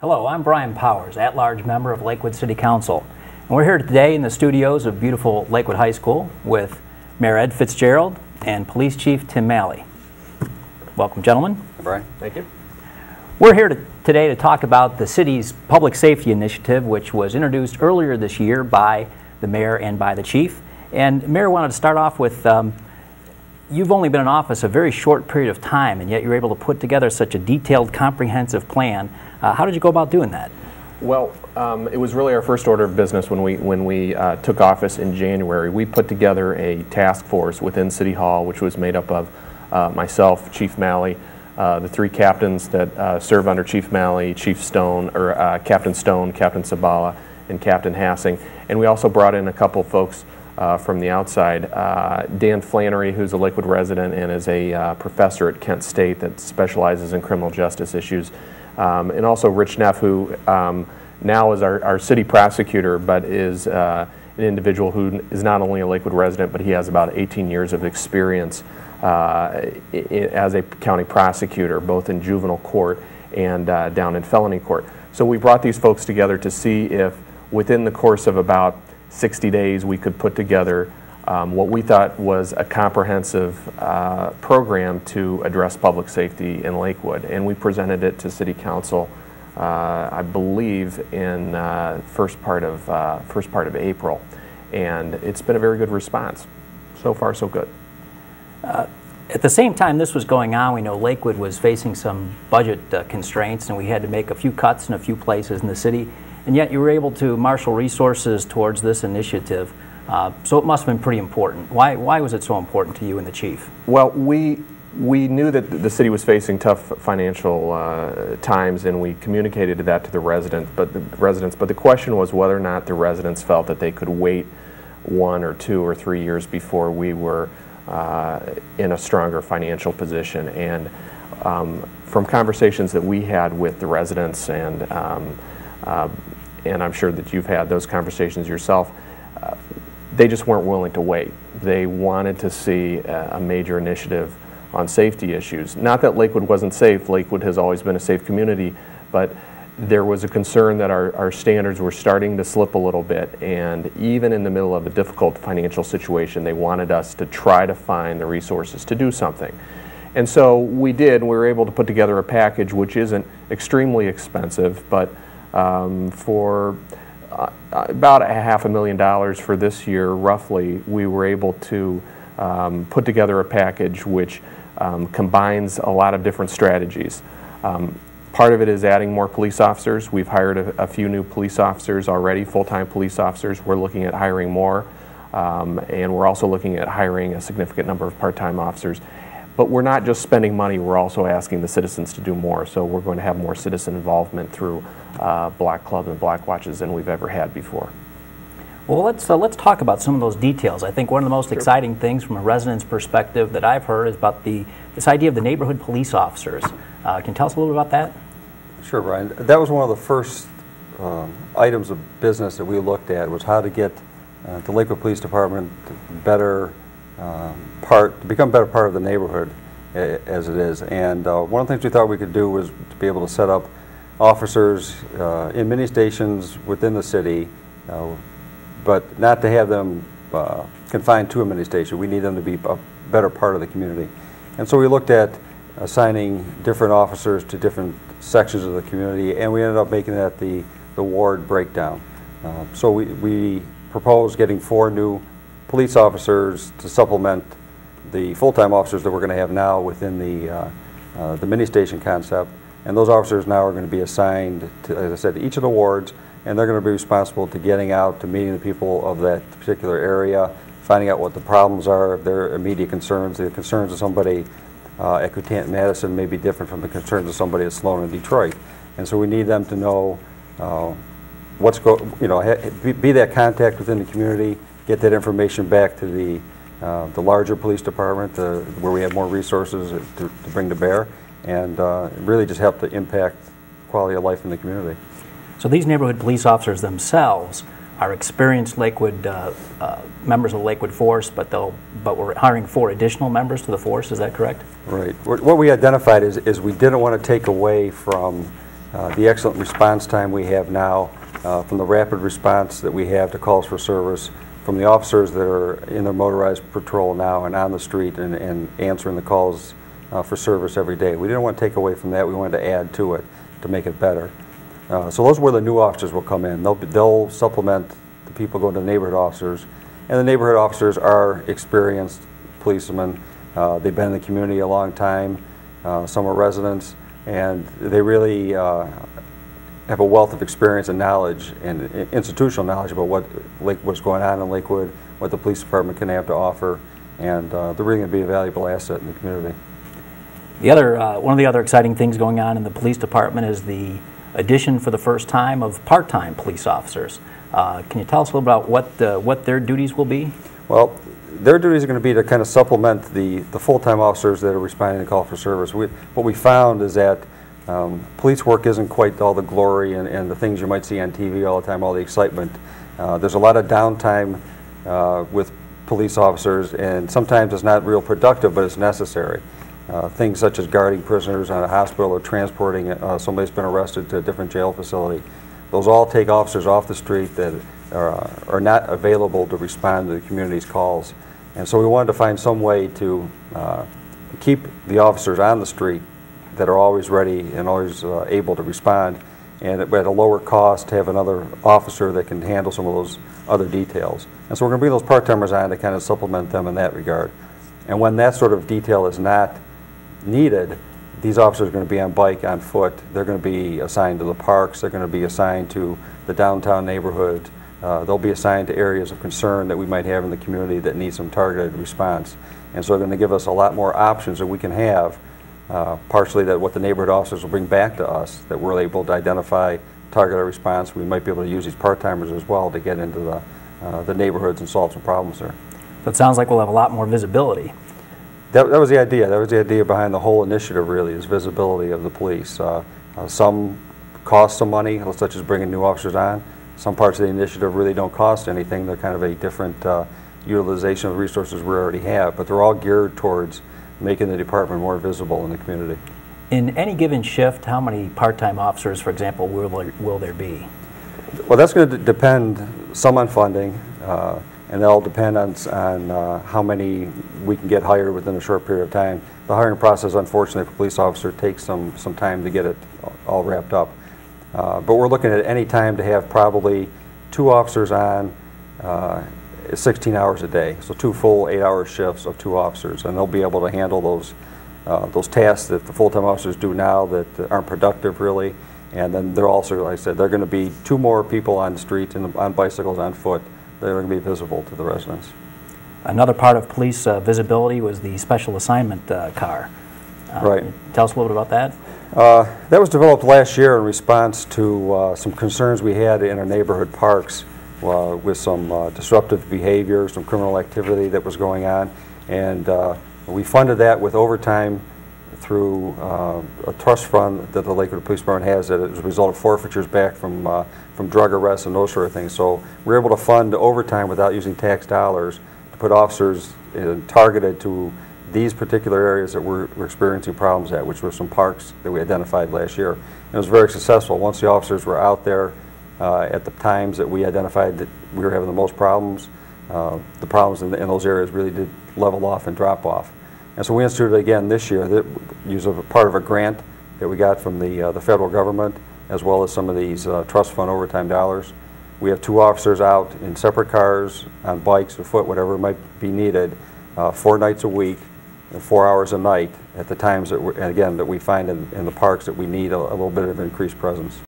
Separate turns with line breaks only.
Hello, I'm Brian Powers, at-large member of Lakewood City Council. And we're here today in the studios of beautiful Lakewood High School with Mayor Ed Fitzgerald and Police Chief Tim Malley. Welcome, gentlemen.
Hi, Brian. Thank you.
We're here today to talk about the city's public safety initiative, which was introduced earlier this year by the mayor and by the chief. And Mayor, wanted to start off with, you've only been in office a very short period of time, and yet you're able to put together such a detailed, comprehensive plan. How did you go about doing that?
Well, it was really our first order of business when we took office in January. We put together a task force within City Hall, which was made up of myself, Chief Malley, the three captains that serve under Chief Malley, Chief Stone, or Captain Stone, Captain Sabala, and Captain Hassing. And we also brought in a couple folks from the outside. Dan Flannery, who's a Lakewood resident and is a professor at Kent State that specializes in criminal justice issues. And also Rich Neff, who now is our city prosecutor, but is an individual who is not only a Lakewood resident, but he has about 18 years of experience as a county prosecutor, both in juvenile court and down in felony court. So we brought these folks together to see if within the course of about 60 days we could put together what we thought was a comprehensive program to address public safety in Lakewood, and we presented it to City Council, I believe, in first part of April, and it's been a very good response. So far, so good.
At the same time this was going on, we know Lakewood was facing some budget constraints, and we had to make a few cuts in a few places in the city, and yet you were able to marshal resources towards this initiative. So it must have been pretty important. Why was it so important to you and the chief?
Well, we knew that the city was facing tough financial times, and we communicated that to the residents. But the question was whether or not the residents felt that they could wait 1 or 2 or 3 years before we were in a stronger financial position. And from conversations that we had with the residents, and I'm sure that you've had those conversations yourself, they just weren't willing to wait. They wanted to see a major initiative on safety issues. Not that Lakewood wasn't safe. Lakewood has always been a safe community, but there was a concern that our standards were starting to slip a little bit, and even in the middle of a difficult financial situation, they wanted us to try to find the resources to do something. And so we did. We were able to put together a package which isn't extremely expensive, but for about $500,000 for this year, roughly, we were able to put together a package which combines a lot of different strategies. Part of it is adding more police officers. We've hired a few new police officers already, full-time police officers. We're looking at hiring more, and we're also looking at hiring a significant number of part-time officers. But we're not just spending money, we're also asking the citizens to do more. So we're going to have more citizen involvement through Black Clubs and Black Watches than we've ever had before.
Well, let's talk about some of those details. I think one of the most exciting things from a resident's perspective that I've heard is about this idea of the neighborhood police officers. Can you tell us a little bit about that?
Sure, Brian. That was one of the first items of business that we looked at, was how to get the Lakewood Police Department to become a better part of the neighborhood as it is. And one of the things we thought we could do was to be able to set up officers in many stations within the city, but not to have them confined to a mini station. We need them to be a better part of the community. And so we looked at assigning different officers to different sections of the community, and we ended up making that the ward breakdown. So we proposed getting 4 new police officers to supplement the full-time officers that we're going to have now within the mini station concept. And those officers now are going to be assigned to, as I said, to each of the wards, and they're going to be responsible to getting out, to meeting the people of that particular area, finding out what the problems are, their immediate concerns. The concerns of somebody at Cutant and Madison may be different from the concerns of somebody at Sloan and Detroit. And so we need them to know be that contact within the community, get that information back to the larger police department where we have more resources to bring to bear, and really just help to impact quality of life in the community.
So these neighborhood police officers themselves are experienced Lakewood members of the Lakewood force, but we're hiring 4 additional members to the force. Is that correct?
Right. What we identified is we didn't want to take away from the excellent response time we have now, from the rapid response that we have to calls for service, from the officers that are in their motorized patrol now and on the street and answering the calls for service every day. We didn't want to take away from that. We wanted to add to it to make it better. So those are where the new officers will come in. They'll supplement the people going to neighborhood officers. And the neighborhood officers are experienced policemen. They've been in the community a long time. Some are residents, and they really have a wealth of experience and knowledge and institutional knowledge about what's going on in Lakewood, what the police department can have to offer, and they're really going to be a valuable asset in the community.
The other, one of the other exciting things going on in the police department is the addition for the first time of part-time police officers. Can you tell us a little about what their duties will be?
Well, their duties are going to be to kind of supplement the full-time officers that are responding to call for service. What we found is that police work isn't quite all the glory and the things you might see on TV all the time, all the excitement. There's a lot of downtime with police officers, and sometimes it's not real productive, but it's necessary. Things such as guarding prisoners on a hospital or transporting somebody who's been arrested to a different jail facility. Those all take officers off the street that are not available to respond to the community's calls. And so we wanted to find some way to keep the officers on the street that are always ready and always able to respond, and at a lower cost to have another officer that can handle some of those other details. And so we're going to bring those part-timers on to kind of supplement them in that regard. And when that sort of detail is not needed, these officers are going to be on bike, on foot. They're going to be assigned to the parks. They're going to be assigned to the downtown neighborhood. They'll be assigned to areas of concern that we might have in the community that need some targeted response. And so they're going to give us a lot more options that we can have, partially that what the neighborhood officers will bring back to us, that we're able to identify targeted response. We might be able to use these part-timers as well to get into the neighborhoods and solve some problems there.
So it sounds like we'll have a lot more visibility.
That was the idea. That was the idea behind the whole initiative, really, is visibility of the police. Some cost some money, such as bringing new officers on. Some parts of the initiative really don't cost anything. They're kind of a different utilization of resources we already have, but they're all geared towards making the department more visible in the community.
In any given shift, how many part-time officers, for example, will there be?
Well, that's going to depend some on funding, and that'll depend on how many we can get hired within a short period of time. The hiring process, unfortunately, for police officers takes some time to get it all wrapped up. But we're looking at any time to have probably 2 officers on 16 hours a day, so 2 full 8-hour shifts of 2 officers, and they'll be able to handle those tasks that the full-time officers do now that aren't productive, really. And then they're also, like I said, they're going to be 2 more people on the street and on bicycles, on foot. They're going to be visible to the residents.
Another part of police visibility was the special assignment car.
Right.
Tell us a little bit about that.
That was developed last year in response to some concerns we had in our neighborhood parks with some disruptive behavior, some criminal activity that was going on. And we funded that with overtime through a trust fund that the Lakewood Police Department has that as a result of forfeitures back from drug arrests and those sort of things. So we're able to fund overtime without using tax dollars to put officers targeted to these particular areas that we're experiencing problems at, which were some parks that we identified last year. And it was very successful. Once the officers were out there at the times that we identified that we were having the most problems, the problems in those areas really did level off and drop off. And so we instituted again this year, that use a part of a grant that we got from the federal government, as well as some of these trust fund overtime dollars. We have 2 officers out in separate cars, on bikes or foot, whatever might be needed, 4 nights a week, and 4 hours a night at the times that that we find in the parks that we need a little bit of increased presence.